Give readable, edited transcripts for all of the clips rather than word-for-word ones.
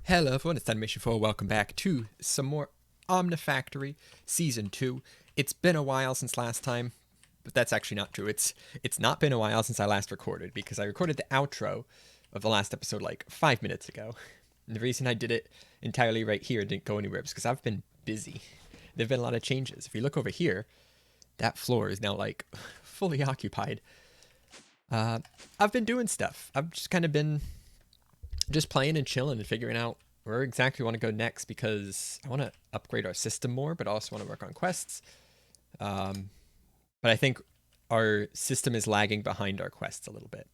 Hello everyone, it's Animation 4. Welcome back to some more Omnifactory Season 2. It's been a while since last time, but that's actually not true. It's not been a while since I last recorded, because I recorded the outro of the last episode like 5 minutes ago. And the reason I did it entirely right here and didn't go anywhere is because I've been busy. There have been a lot of changes. If you look over here, that floor is now like fully occupied. I've been doing stuff. I've just kind of been just playing and chilling and figuring out where exactly we want to go next, because I want to upgrade our system more, but I also want to work on quests. But I think our system is lagging behind our quests a little bit.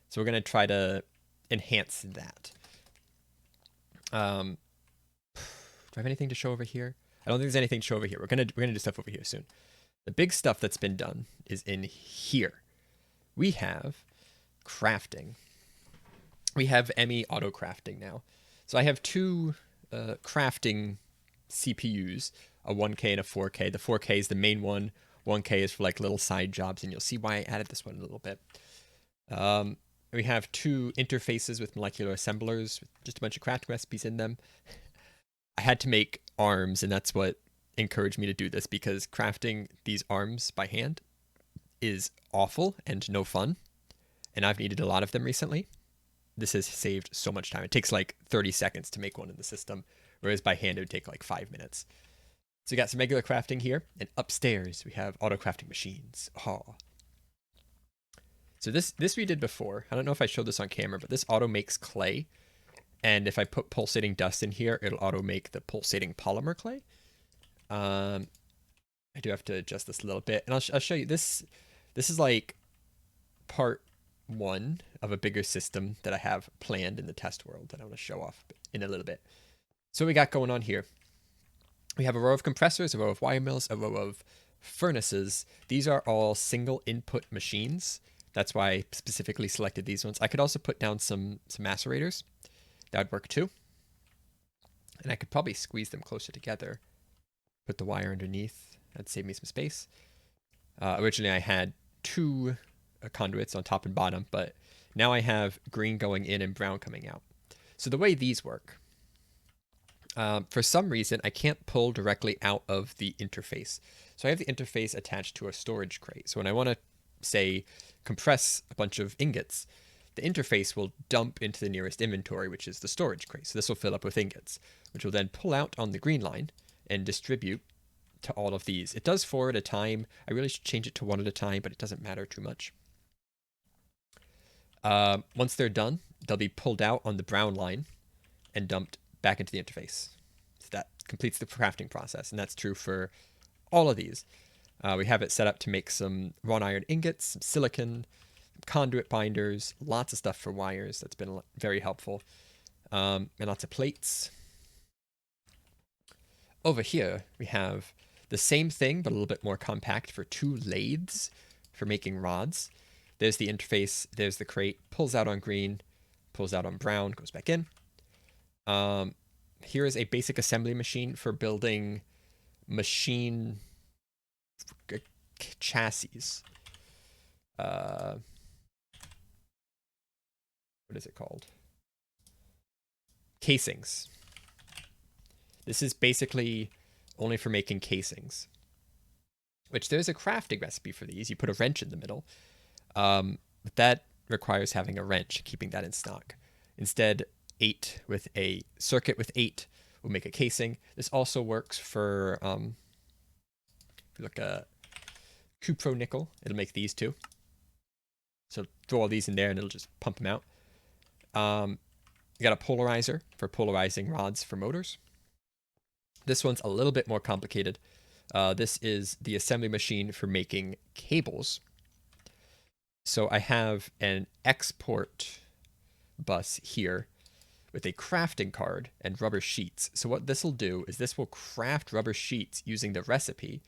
So we're going to try to enhance that. Do I have anything to show over here? I don't think there's anything to show over here. We're gonna do stuff over here soon. The big stuff that's been done is in here. We have crafting. We have Emmy auto crafting now. So I have two crafting CPUs, a 1K and a 4K. The 4K is the main one. 1K is for like little side jobs, and you'll see why I added this one in a little bit. We have two interfaces with molecular assemblers, with just a bunch of crafting recipes in them. I had to make arms, and that's what encouraged me to do this, because crafting these arms by hand is awful and no fun, and I've needed a lot of them recently. This has saved so much time. It takes like 30 seconds to make one in the system, whereas by hand it would take like 5 minutes. So we got some regular crafting here, and upstairs we have auto crafting machines. Oh. So this we did before. I don't know if I showed this on camera, but this auto makes clay, and if I put pulsating dust in here, it'll auto make the pulsating polymer clay. I do have to adjust this a little bit, and I'll show you this. This is like part one of a bigger system that I have planned in the test world that I want to show off in a little bit. So what we got going on here, we have a row of compressors, a row of wire mills, a row of furnaces. These are all single input machines. That's why I specifically selected these ones. I could also put down some macerators. That would work too. And I could probably squeeze them closer together. Put the wire underneath. That'd save me some space. Originally I had two conduits on top and bottom, but now I have green going in and brown coming out. So the way these work, for some reason I can't pull directly out of the interface. So I have the interface attached to a storage crate. So when I want to, say, compress a bunch of ingots, the interface will dump into the nearest inventory, which is the storage crate. So this will fill up with ingots, which will then pull out on the green line and distribute to all of these. It does 4 at a time. I really should change it to 1 at a time, but it doesn't matter too much. Once they're done, they'll be pulled out on the brown line and dumped back into the interface. So that completes the crafting process, and that's true for all of these. We have it set up to make some wrought iron ingots, some silicon, conduit binders, lots of stuff for wires. That's been very helpful. And lots of plates. Over here, we have the same thing, but a little bit more compact, for 2 lathes for making rods. There's the interface, there's the crate, pulls out on green, pulls out on brown, goes back in. Here is a basic assembly machine for building machine chassis. What is it called? Casings. This is basically only for making casings, which there's a crafting recipe for these. You put a wrench in the middle. But that requires having a wrench, keeping that in stock. Instead, 8 with a circuit with 8 will make a casing. This also works for, if you look at Cupro nickel, it'll make these too. So throw all these in there and it'll just pump them out. You got a polarizer for polarizing rods for motors. This one's a little bit more complicated. This is the assembly machine for making cables. So I have an export bus here with a crafting card and rubber sheets. So what this will do is this will craft rubber sheets using the recipe,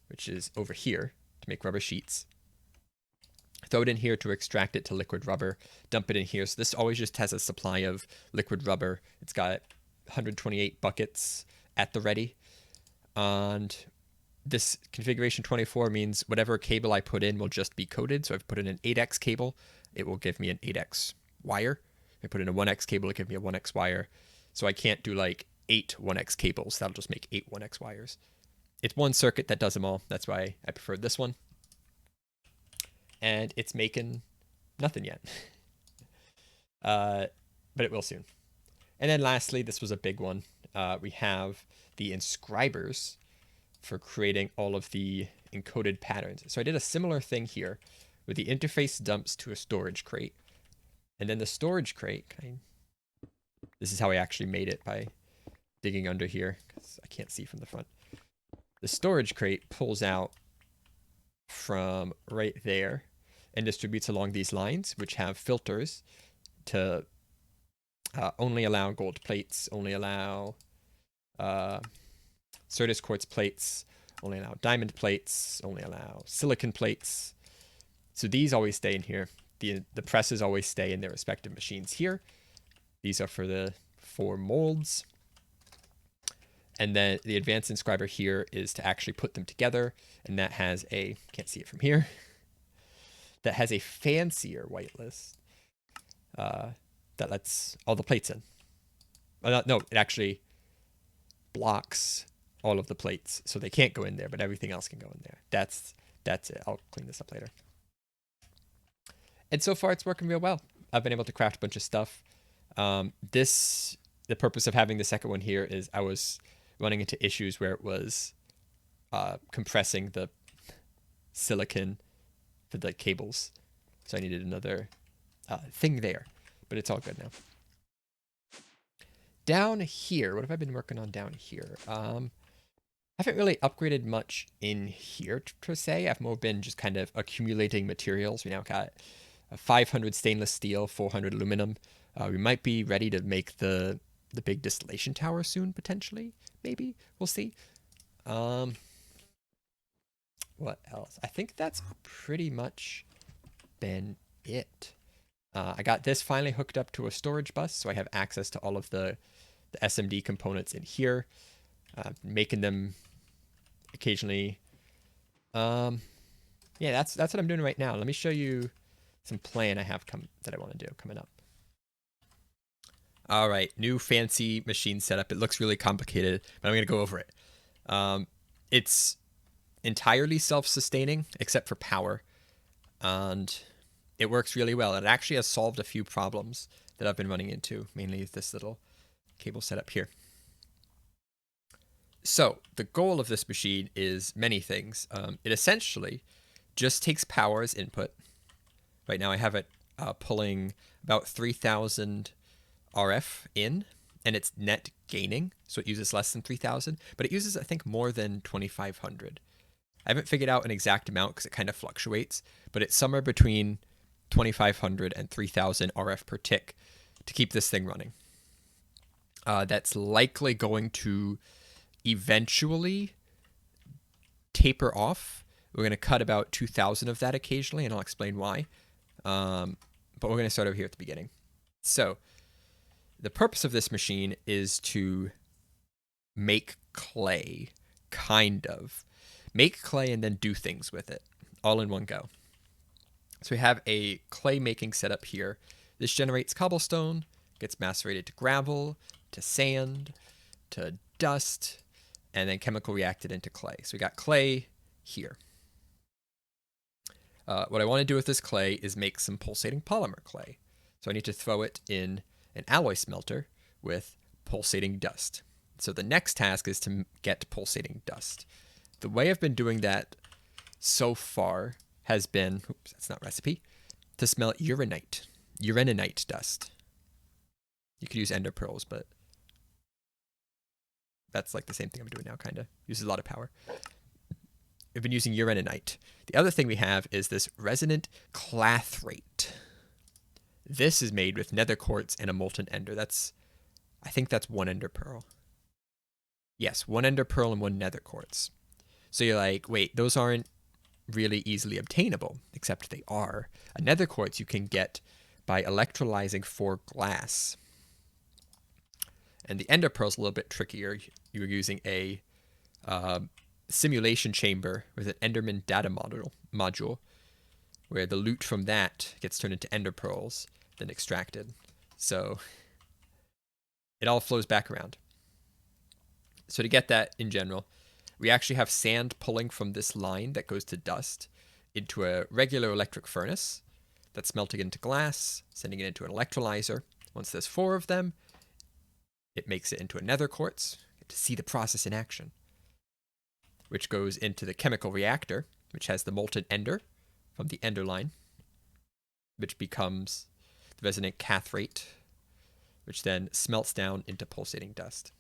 which is over here, to make rubber sheets. Throw it in here to extract it to liquid rubber, dump it in here. So this always just has a supply of liquid rubber. It's got 128 buckets at the ready. And this configuration 24 means whatever cable I put in will just be coded. So I've put in an 8x cable, it will give me an 8x wire. If I put in a 1x cable, it'll give me a 1x wire. So I can't do like 8 1x cables. That'll just make 8 1x wires. It's one circuit that does them all. That's why I preferred this one. And it's making nothing yet. But it will soon. And then lastly, this was a big one. We have the Inscribers for creating all of the encoded patterns. So I did a similar thing here with the interface dumps to a storage crate. And then the storage crate, this is how I actually made it by digging under here, because I can't see from the front. The storage crate pulls out from right there and distributes along these lines, which have filters to only allow gold plates, only allow Certus quartz plates, only allow diamond plates, only allow silicon plates. So these always stay in here. The presses always stay in their respective machines here. These are for the 4 molds. And then the advanced inscriber here is to actually put them together. And that has a, can't see it from here, that has a fancier whitelist that lets all the plates in. No, it actually blocks all of the plates. So they can't go in there, but everything else can go in there. That's it. I'll clean this up later. And so far it's working real well. I've been able to craft a bunch of stuff. The purpose of having the second one here is I was running into issues where it was compressing the silicon for the cables. So I needed another thing there, but it's all good now. Down here, what have I been working on down here? I haven't really upgraded much in here per se. I've more been just kind of accumulating materials. We now got 500 stainless steel, 400 aluminum. We might be ready to make the big distillation tower soon, potentially. Maybe. We'll see. What else? I think that's pretty much been it. I got this finally hooked up to a storage bus, so I have access to all of the SMD components in here. Making them occasionally. Yeah, that's what I'm doing right now. Let me show you some plan I have that I want to do coming up. All right, new fancy machine setup. It looks really complicated, but I'm going to go over it. It's entirely self-sustaining except for power, and it works really well. It actually has solved a few problems that I've been running into, mainly this little cable setup here. So the goal of this machine is many things. It essentially just takes power as input. Right now I have it pulling about 3,000 RF in, and it's net gaining, so it uses less than 3,000, but it uses, I think, more than 2,500. I haven't figured out an exact amount because it kind of fluctuates, but it's somewhere between 2,500 and 3,000 RF per tick to keep this thing running. That's likely going to eventually taper off. We're going to cut about 2,000 of that occasionally, and I'll explain why. But we're going to start over here at the beginning. So the purpose of this machine is to make clay, kind of. Make clay and then do things with it, all in one go. So we have a clay making setup here. This generates cobblestone, gets macerated to gravel, to sand, to dust, and then chemical reacted into clay. So we got clay here. What I want to do with this clay is make some pulsating polymer clay. So I need to throw it in an alloy smelter with pulsating dust. So the next task is to get pulsating dust. The way I've been doing that so far has been, oops, that's not recipe, to smelt uraninite dust. You could use ender pearls, but that's like the same thing I'm doing now, kind of. Uses a lot of power. We've been using uraninite. The other thing we have is this Resonant Clathrate. This is made with nether quartz and a molten ender. I think that's 1 ender pearl. Yes, 1 ender pearl and 1 nether quartz. So you're like, wait, those aren't really easily obtainable, except they are. A nether quartz you can get by electrolyzing 4 glass. And the ender pearl is a little bit trickier. You're using a simulation chamber with an Enderman data module, where the loot from that gets turned into ender pearls, then extracted. So it all flows back around. So to get that in general, we actually have sand pulling from this line that goes to dust into a regular electric furnace that's melting into glass, sending it into an electrolyzer. Once there's 4 of them, it makes it into a nether quartz. Get to see the process in action, which goes into the chemical reactor, which has the molten ender from the ender line, which becomes the resonant clathrate, which then smelts down into pulsating dust.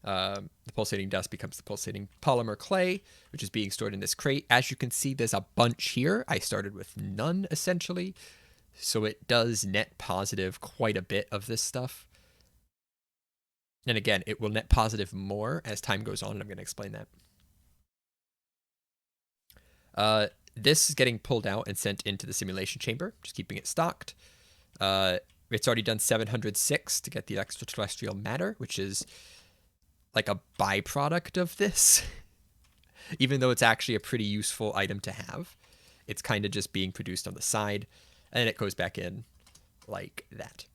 The pulsating dust becomes the pulsating polymer clay, which is being stored in this crate. As you can see, there's a bunch here. I started with none, essentially. So it does net positive quite a bit of this stuff. And again, it will net positive more as time goes on, and I'm going to explain that. This is getting pulled out and sent into the simulation chamber, just keeping it stocked. It's already done 706 to get the extraterrestrial matter, which is like a byproduct of this. Even though it's actually a pretty useful item to have, it's kind of just being produced on the side, and it goes back in like that.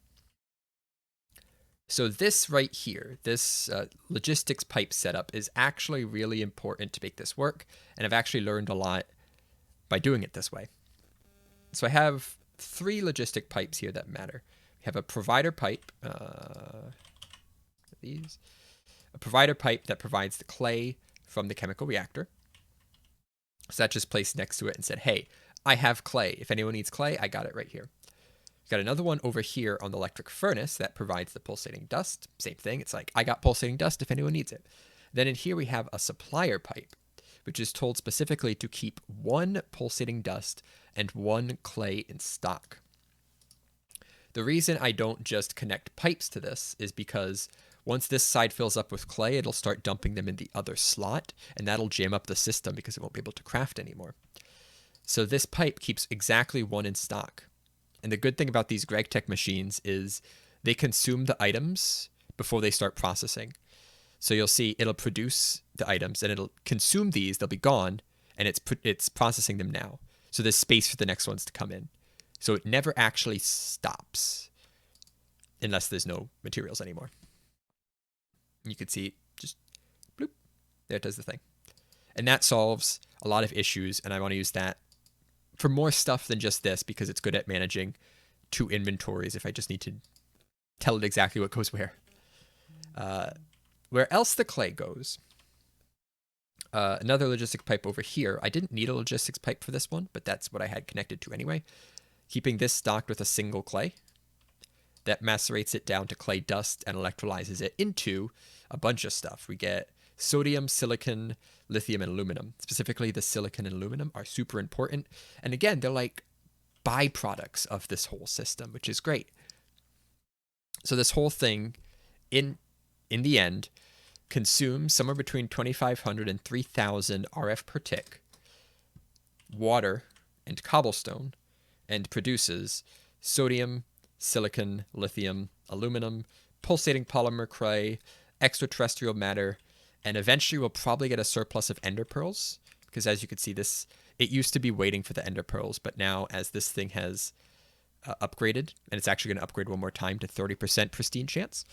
So this right here, this logistics pipe setup is actually really important to make this work, and I've actually learned a lot by doing it this way. So I have 3 logistic pipes here that matter. We have a provider pipe, a provider pipe that provides the clay from the chemical reactor. So that just placed next to it and said, hey, I have clay. If anyone needs clay, I got it right here. Got another one over here on the electric furnace that provides the pulsating dust. Same thing. It's like, I got pulsating dust if anyone needs it. Then in here we have a supplier pipe, which is told specifically to keep 1 pulsating dust and 1 clay in stock. The reason I don't just connect pipes to this is because once this side fills up with clay, it'll start dumping them in the other slot, and that'll jam up the system because it won't be able to craft anymore. So this pipe keeps exactly 1 in stock. And the good thing about these GregTech machines is they consume the items before they start processing. So you'll see it'll produce the items and it'll consume these, they'll be gone, and it's processing them now. So there's space for the next ones to come in. So it never actually stops unless there's no materials anymore. You can see just bloop, there it does the thing. And that solves a lot of issues, and I want to use that for more stuff than just this because it's good at managing 2 inventories if I just need to tell it exactly what goes where. Where else the clay goes, another logistic pipe over here. I didn't need a logistics pipe for this one, but that's what I had connected to anyway. Keeping this stocked with a single clay that macerates it down to clay dust and electrolyzes it into a bunch of stuff. We get sodium, silicon, lithium, and aluminum. Specifically, the silicon and aluminum are super important. And again, they're like byproducts of this whole system, which is great. So this whole thing, in the end, consumes somewhere between 2,500 and 3,000 RF per tick, water, and cobblestone, and produces sodium, silicon, lithium, aluminum, pulsating polymer clay, extraterrestrial matter, and eventually we'll probably get a surplus of ender pearls, because as you can see, this it used to be waiting for the ender pearls, but now as this thing has upgraded, and it's actually going to upgrade one more time to 30% pristine chance,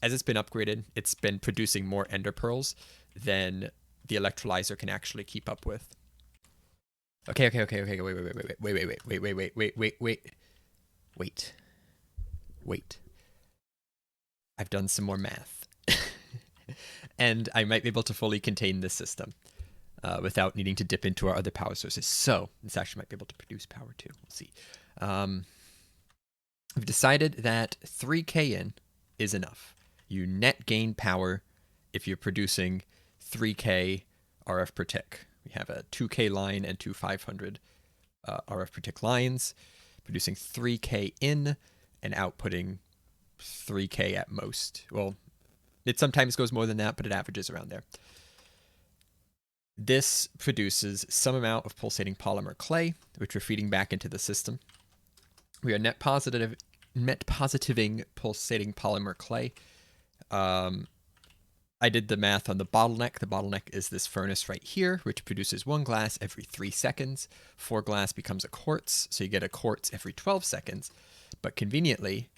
as it's been upgraded, it's been producing more ender pearls than the electrolyzer can actually keep up with. Okay, wait. I've done some more math. And I might be able to fully contain this system without needing to dip into our other power sources. So this actually might be able to produce power too. We'll see. I've decided that 3K in is enough. You net gain power if you're producing 3K RF per tick. We have a 2K line and 2 500 RF per tick lines, producing 3K in and outputting 3K at most. Well, it sometimes goes more than that, but it averages around there. This produces some amount of pulsating polymer clay, which we're feeding back into the system. We are net positiving pulsating polymer clay. I did the math on the bottleneck. The bottleneck is this furnace right here, which produces 1 glass every 3 seconds. 4 glass becomes a quartz, so you get a quartz every 12 seconds. But conveniently,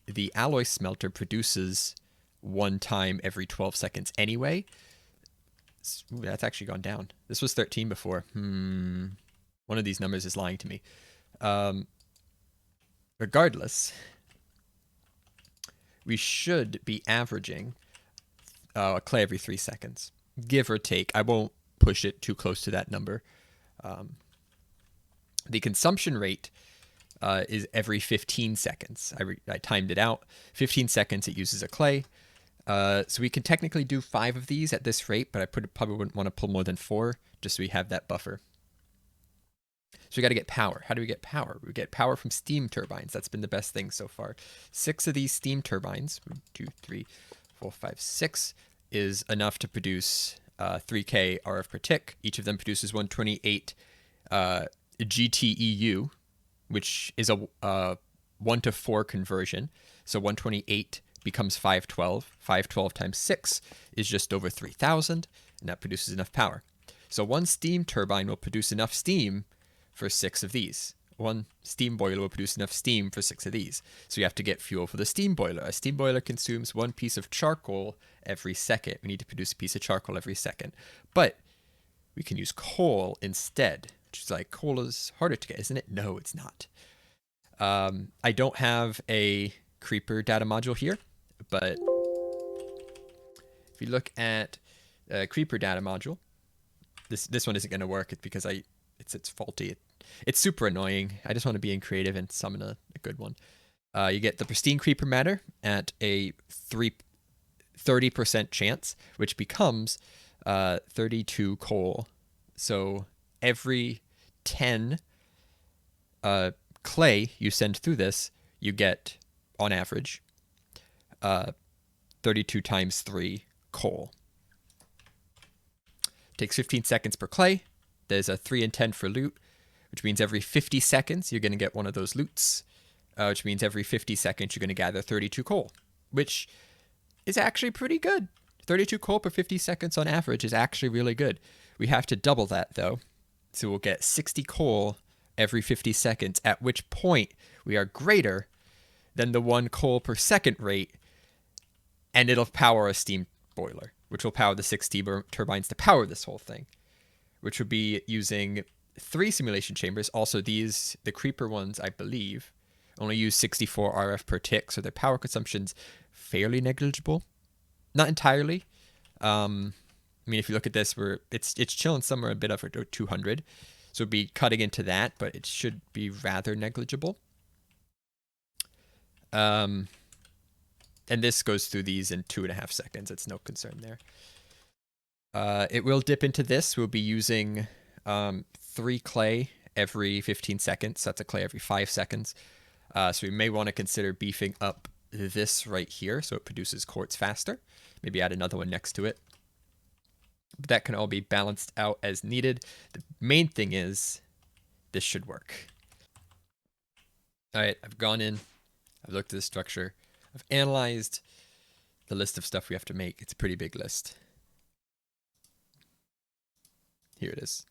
the alloy smelter produces 1 time every 12 seconds anyway. Ooh, that's actually gone down. This was 13 before. One of these numbers is lying to me. Regardless, we should be averaging clay every 3 seconds, give or take. I won't push it too close to that number. The consumption rate is every 15 seconds. I timed it out. 15 seconds it uses a clay. So we can technically do 5 of these at this rate, but I probably wouldn't want to pull more than 4, just so we have that buffer. So we got to get power. How do we get power? We get power from steam turbines. That's been the best thing so far. 6 of these steam turbines, 1, 2, 3, 4, 5, 6, is enough to produce 3K RF per tick. Each of them produces 128 GTEU, which is a 1 to 4 conversion. So 128 becomes 512. 512 times 6 is just over 3,000, and that produces enough power. So one steam turbine will produce enough steam for 6 of these. One steam boiler will produce enough steam for 6 of these. So you have to get fuel for the steam boiler. A steam boiler consumes 1 piece of charcoal every second. We need to produce a piece of charcoal every second. But we can use coal instead, which is like, coal is harder to get, isn't it? No, it's not. I don't have a creeper data module here, but if you look at a creeper data module, this one isn't going to work. It's because it's faulty. It's super annoying. I just want to be in creative and summon a good one. You get the pristine creeper matter at a 30% chance, which becomes 32 coal. So every 10 clay you send through this, you get, on average, 32 times 3 coal. Takes 15 seconds per clay. There's a 3 in 10 for loot, which means every 50 seconds you're going to get one of those loots, which means every 50 seconds you're going to gather 32 coal, which is actually pretty good. 32 coal per 50 seconds on average is actually really good. We have to double that, though. So we'll get 60 coal every 50 seconds, at which point we are greater than the 1 coal per second rate, and it'll power a steam boiler, which will power the 6 steam turbines to power this whole thing, which would be using 3 simulation chambers. Also, these, the creeper ones, I believe, only use 64 RF per tick, so their power consumption's fairly negligible. Not entirely. I mean, if you look at this, it's chilling somewhere a bit over 200, so it'd be cutting into that, but it should be rather negligible. And this goes through these in 2.5 seconds. It's no concern there. It will dip into this. We'll be using 3 clay every 15 seconds. That's a clay every 5 seconds. So we may want to consider beefing up this right here so it produces quartz faster. Maybe add another one next to it. But that can all be balanced out as needed. The main thing is this should work. All right, I've gone in. I've looked at the structure. I've analyzed the list of stuff we have to make. It's a pretty big list. Here it is.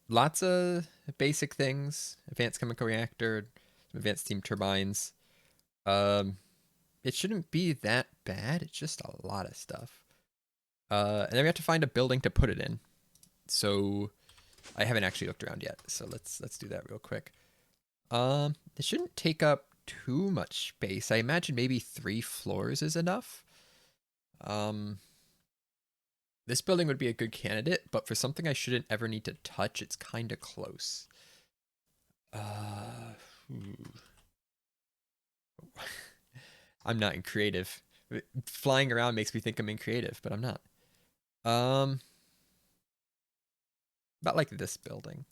Lots of basic things. Advanced chemical reactor, advanced steam turbines. It shouldn't be that bad. It's just a lot of stuff. And then we have to find a building to put it in. So I haven't actually looked around yet. So let's do that real quick. It shouldn't take up too much space. I imagine maybe 3 floors is enough. This building would be a good candidate, but for something I shouldn't ever need to touch, it's kind of close. I'm not in creative. Flying around makes me think I'm in creative, but I'm not. About like this building.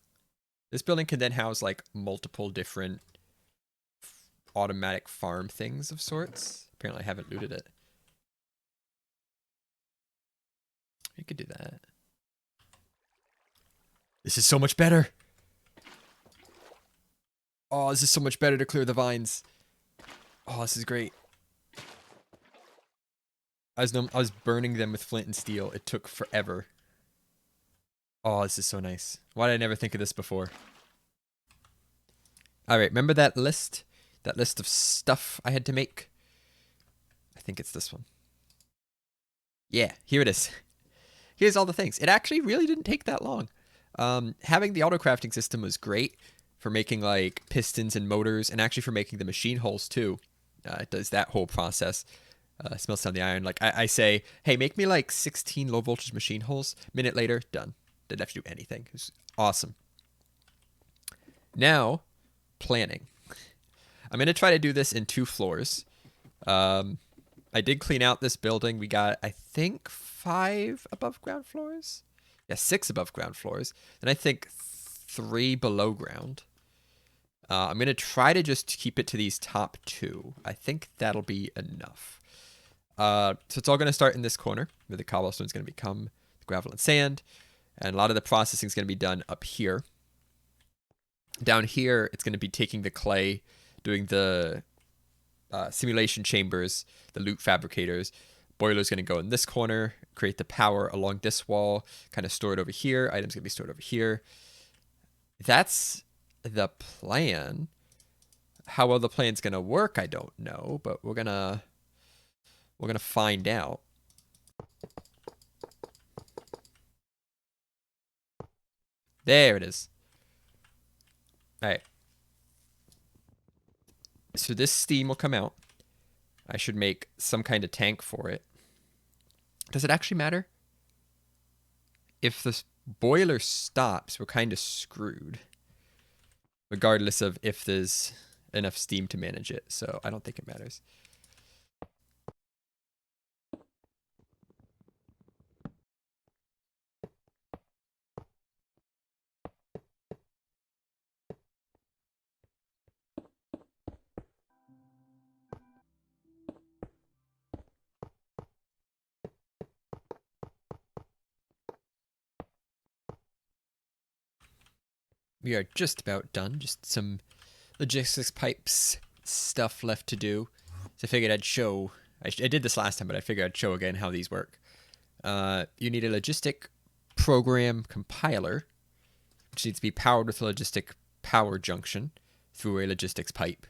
This building can then house like multiple different automatic farm things of sorts. Apparently I haven't looted it. You could do that. This is so much better. Oh, this is so much better to clear the vines. Oh, this is great. I was burning them with flint and steel. It took forever. Oh, this is so nice. Why did I never think of this before? All right, remember that list? That list of stuff I had to make? I think it's this one. Yeah, here it is. Here's all the things. It actually really didn't take that long. Having the auto crafting system was great for making like pistons and motors, and actually for making the machine holes too. It does that whole process. Smells down the iron. Like I say, hey, make me like 16 low voltage machine holes. Minute later, done. Didn't have to do anything. It was awesome. Now, planning. I'm going to try to do this in 2 floors. I did clean out this building. We got, I think, 5 above ground floors. Yeah, 6 above ground floors. And I think 3 below ground. I'm going to try to just keep it to these top 2. I think that'll be enough. So it's all going to start in this corner, where the cobblestone is going to become the gravel and sand. And a lot of the processing is going to be done up here. Down here, it's going to be taking the clay, doing the simulation chambers, the loot fabricators. Boiler's going to go in this corner, create the power along this wall, kind of store it over here. Items going to be stored over here. That's the plan. How well the plan's going to work, I don't know, but we're going to find out. There it is. All right. So this steam will come out. I should make some kind of tank for it. Does it actually matter? If the boiler stops, we're kind of screwed. Regardless of if there's enough steam to manage it. So I don't think it matters. We are just about done. Just some logistics pipes stuff left to do. So I figured I'd show. I did this last time, but I figured I'd show again how these work. You need a logistic program compiler, which needs to be powered with a logistic power junction through a logistics pipe.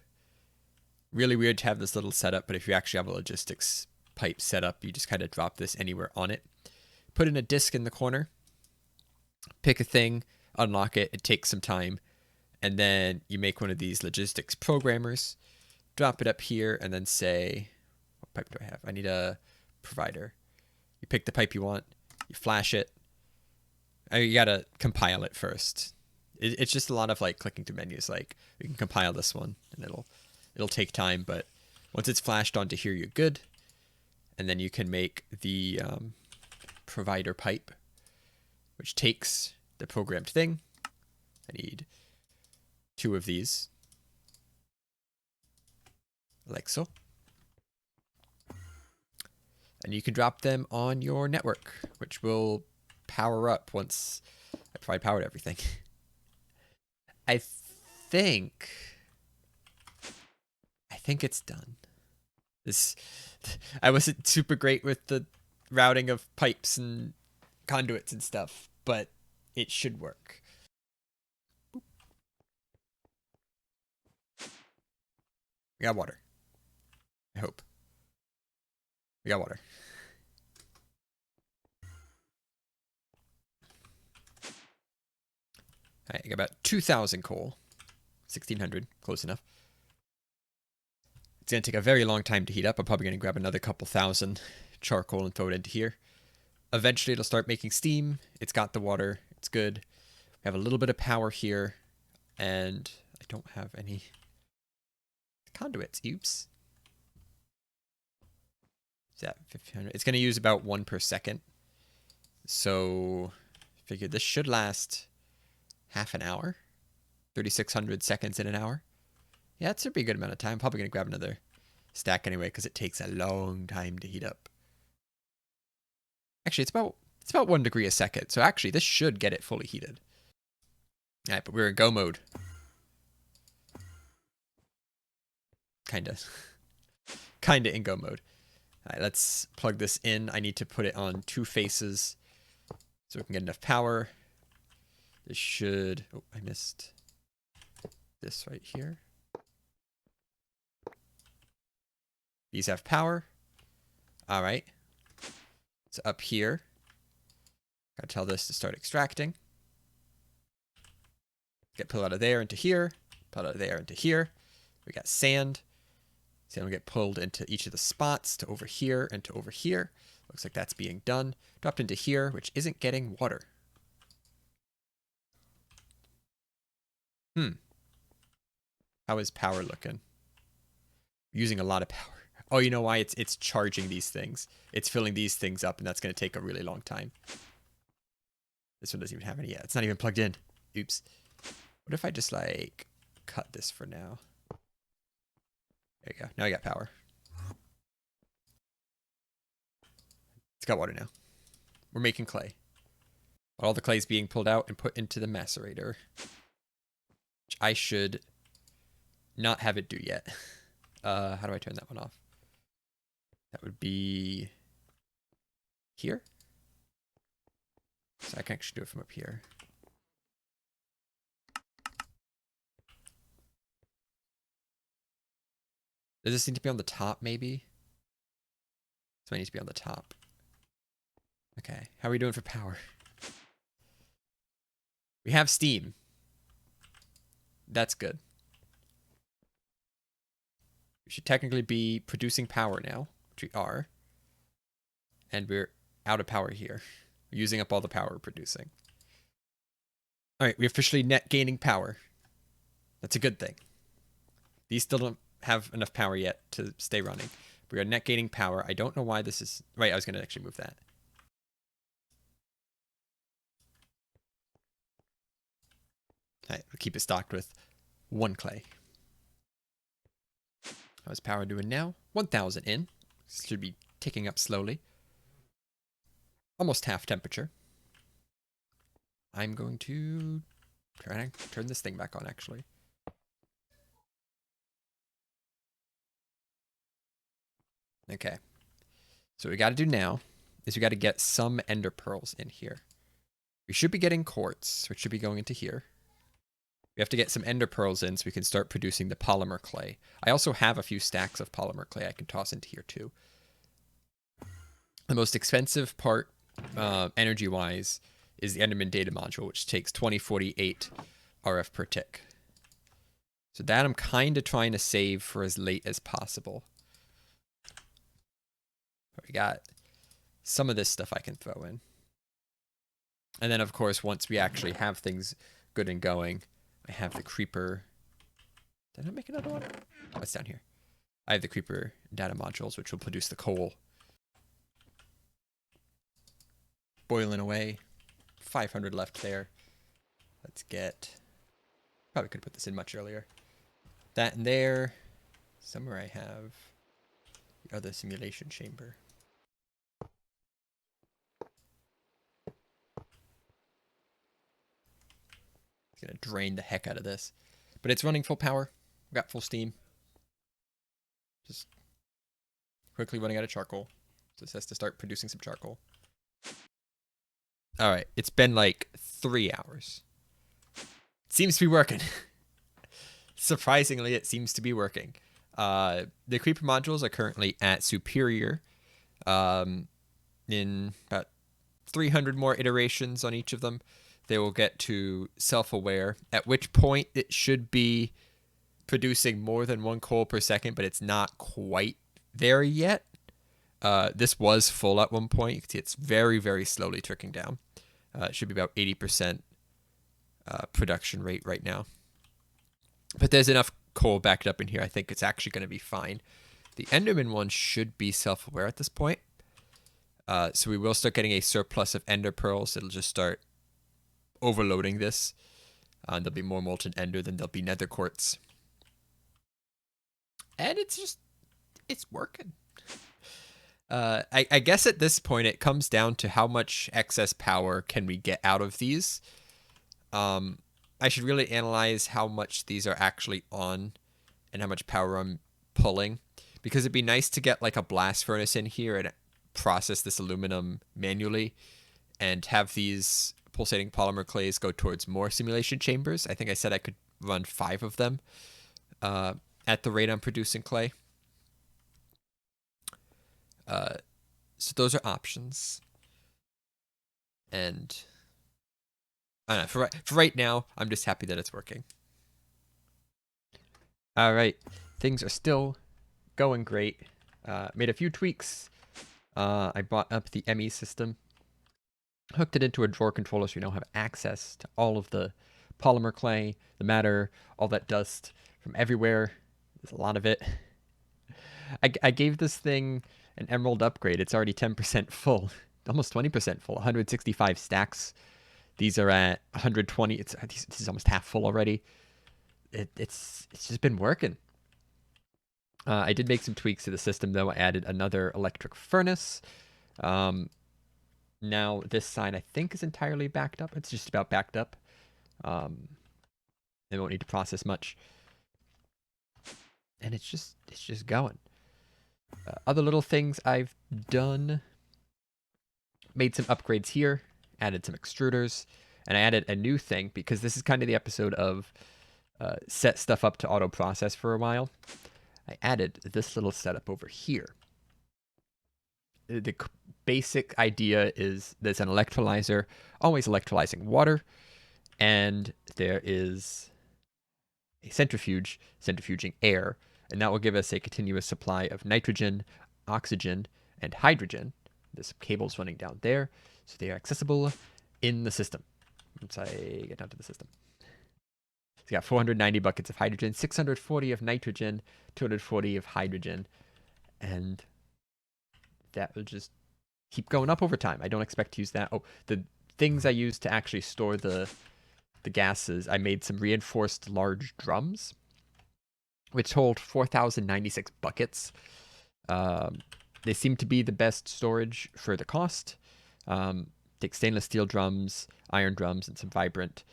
Really weird to have this little setup, but if you actually have a logistics pipe set up, you just kind of drop this anywhere on it. Put in a disk in the corner. Pick a thing. Unlock it. It takes some time. And then you make one of these logistics programmers. Drop it up here and then say, what pipe do I have? I need a provider. You pick the pipe you want. You flash it. You gotta compile it first. It's just a lot of like clicking through menus. Like you can compile this one and it'll take time, but once it's flashed onto here, you're good. And then you can make the provider pipe, which takes the programmed thing. I need 2 of these, like so. And you can drop them on your network, which will power up once I provide power to everything. I think it's done. I wasn't super great with the routing of pipes and conduits and stuff, but it should work. Boop. We got water. I hope. We got water. All right, I got about 2,000 coal. 1,600, close enough. It's going to take a very long time to heat up. I'm probably going to grab another couple thousand charcoal and throw it into here. Eventually, it'll start making steam. It's got the water. It's good. We have a little bit of power here. And I don't have any conduits. Oops. Is that 1,500? It's going to use about 1 per second. So, I figured this should last half an hour. 3,600 seconds in an hour. Yeah, that's a pretty good amount of time. I'm probably going to grab another stack anyway, because it takes a long time to heat up. Actually, it's about 1 degree a second. So actually, this should get it fully heated. All right, but we're in go mode. Kinda in go mode. All right, let's plug this in. I need to put it on 2 faces so we can get enough power. This should... Oh, I missed. this right here. These have power. All right. So up here, gotta tell this to start extracting. Get pulled out of there into here, pulled out of there into here. We got sand. Sand will get pulled into each of the spots to over here and to over here. Looks like that's being done. Dropped into here, which isn't getting water. How is power looking? Using a lot of power. Oh, you know why? It's charging these things. It's filling these things up, and that's going to take a really long time. This one doesn't even have any yet. It's not even plugged in. Oops. What if I just, like, cut this for now? There you go. Now I got power. It's got water now. We're making clay. All the clay is being pulled out and put into the macerator. Which I should not have it do yet. How do I turn that one off? That would be here. So I can actually do it from up here. Does this need to be on the top, maybe? So it needs to be on the top. Okay, how are we doing for power? We have steam. That's good. We should technically be producing power now, which we are. And we're out of power here. We're using up all the power we're producing. All right, we're officially net gaining power. That's a good thing. These still don't have enough power yet to stay running. We are net gaining power. I don't know why this is... Right, I was going to actually move that. All right, we'll keep it stocked with 1 clay. How's power doing now? 1,000 in. Should be ticking up slowly. Almost half temperature. I'm going to try to turn this thing back on, actually. Okay. So what we got to do now is we got to get some ender pearls in here. We should be getting quartz, which should be going into here. We have to get some ender pearls in so we can start producing the polymer clay. I also have a few stacks of polymer clay I can toss into here too. The most expensive part, energy-wise, is the Enderman data module, which takes 2048 RF per tick. So that I'm kind of trying to save for as late as possible. But we got some of this stuff I can throw in. And then, of course, once we actually have things good and going, I have the creeper. Did I make another one? Oh, it's down here. I have the creeper data modules, which will produce the coal. Boiling away. 500 left there. Let's get... Probably could have put this in much earlier. That in there. Somewhere I have the other simulation chamber. It's going to drain the heck out of this. But it's running full power. We've got full steam. Just quickly running out of charcoal. So this has to start producing some charcoal. Alright, it's been like 3 hours. It seems to be working. Surprisingly, it seems to be working. The creeper modules are currently at superior. In about 300 more iterations on each of them, they will get to self-aware, at which point it should be producing more than 1 coal per second, but it's not quite there yet. This was full at one point. You can see it's very, very slowly trickling down. It should be about 80% production rate right now. But there's enough coal backed up in here. I think it's actually going to be fine. The Enderman one should be self-aware at this point. So we will start getting a surplus of ender pearls. It'll just start overloading this. There'll be more molten ender than there'll be nether quartz. And it's working. I guess at this point it comes down to how much excess power can we get out of these. I should really analyze how much these are actually on and how much power I'm pulling, because it'd be nice to get like a blast furnace in here and process this aluminum manually and have these pulsating polymer clays go towards more simulation chambers. I think I said I could run 5 of them at the rate I'm producing clay. So those are options. And I don't know, for right now, I'm just happy that it's working. All right, things are still going great. Made a few tweaks. I brought up the Emmy system, hooked it into a drawer controller so you now have access to all of the polymer clay, the matter, all that dust from everywhere. There's a lot of it. I gave this thing an emerald upgrade. It's already 10% full, almost 20% full, 165 stacks. These are at 120. This is almost half full already. It's just been working. I did make some tweaks to the system, though. I added another electric furnace. Now this side, I think, is entirely backed up. It's just about backed up. They won't need to process much. And it's just going. Other little things I've done. Made some upgrades here. Added some extruders. And I added a new thing, because this is kind of the episode of set stuff up to auto-process for a while. I added this little setup over here. The basic idea is there's an electrolyzer, always electrolyzing water, and there is a centrifuge, centrifuging air, and that will give us a continuous supply of nitrogen, oxygen, and hydrogen. There's some cables running down there, so they are accessible in the system. Once I get down to the system. So you got 490 buckets of hydrogen, 640 of nitrogen, 240 of hydrogen, and that will just keep going up over time. I don't expect to use that. Oh, the things I use to actually store the gases, I made some reinforced large drums, which hold 4,096 buckets. They seem to be the best storage for the cost. Take stainless steel drums, iron drums, and some vibrant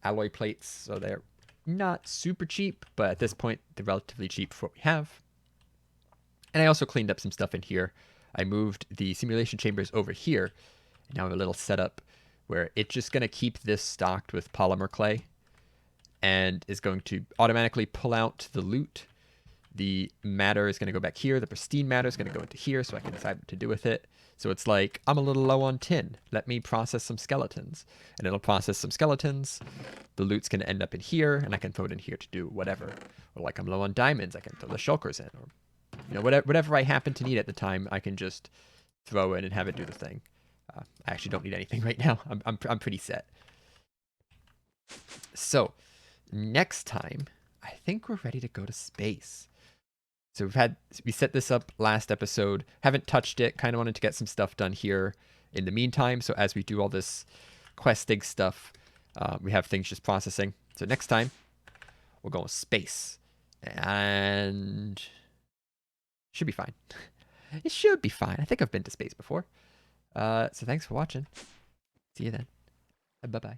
alloy plates. So they're not super cheap, but at this point, they're relatively cheap for what we have. And I also cleaned up some stuff in here. I moved the simulation chambers over here. And now I have a little setup where it's just going to keep this stocked with polymer clay and is going to automatically pull out the loot. The matter is going to go back here. The pristine matter is going to go into here so I can decide what to do with it. So it's like, I'm a little low on tin. Let me process some skeletons. And it'll process some skeletons. The loot's going to end up in here, and I can throw it in here to do whatever. Or like I'm low on diamonds, I can throw the shulkers in. Or whatever I happen to need at the time, I can just throw in and have it do the thing. I actually don't need anything right now. I'm pretty set. So, next time, I think we're ready to go to space. So we set this up last episode, haven't touched it, kind of wanted to get some stuff done here in the meantime. So as we do all this questing stuff, we have things just processing. So next time, we'll go to space. And should be fine. It should be fine. I think I've been to space before. So thanks for watching. See you then. Bye-bye.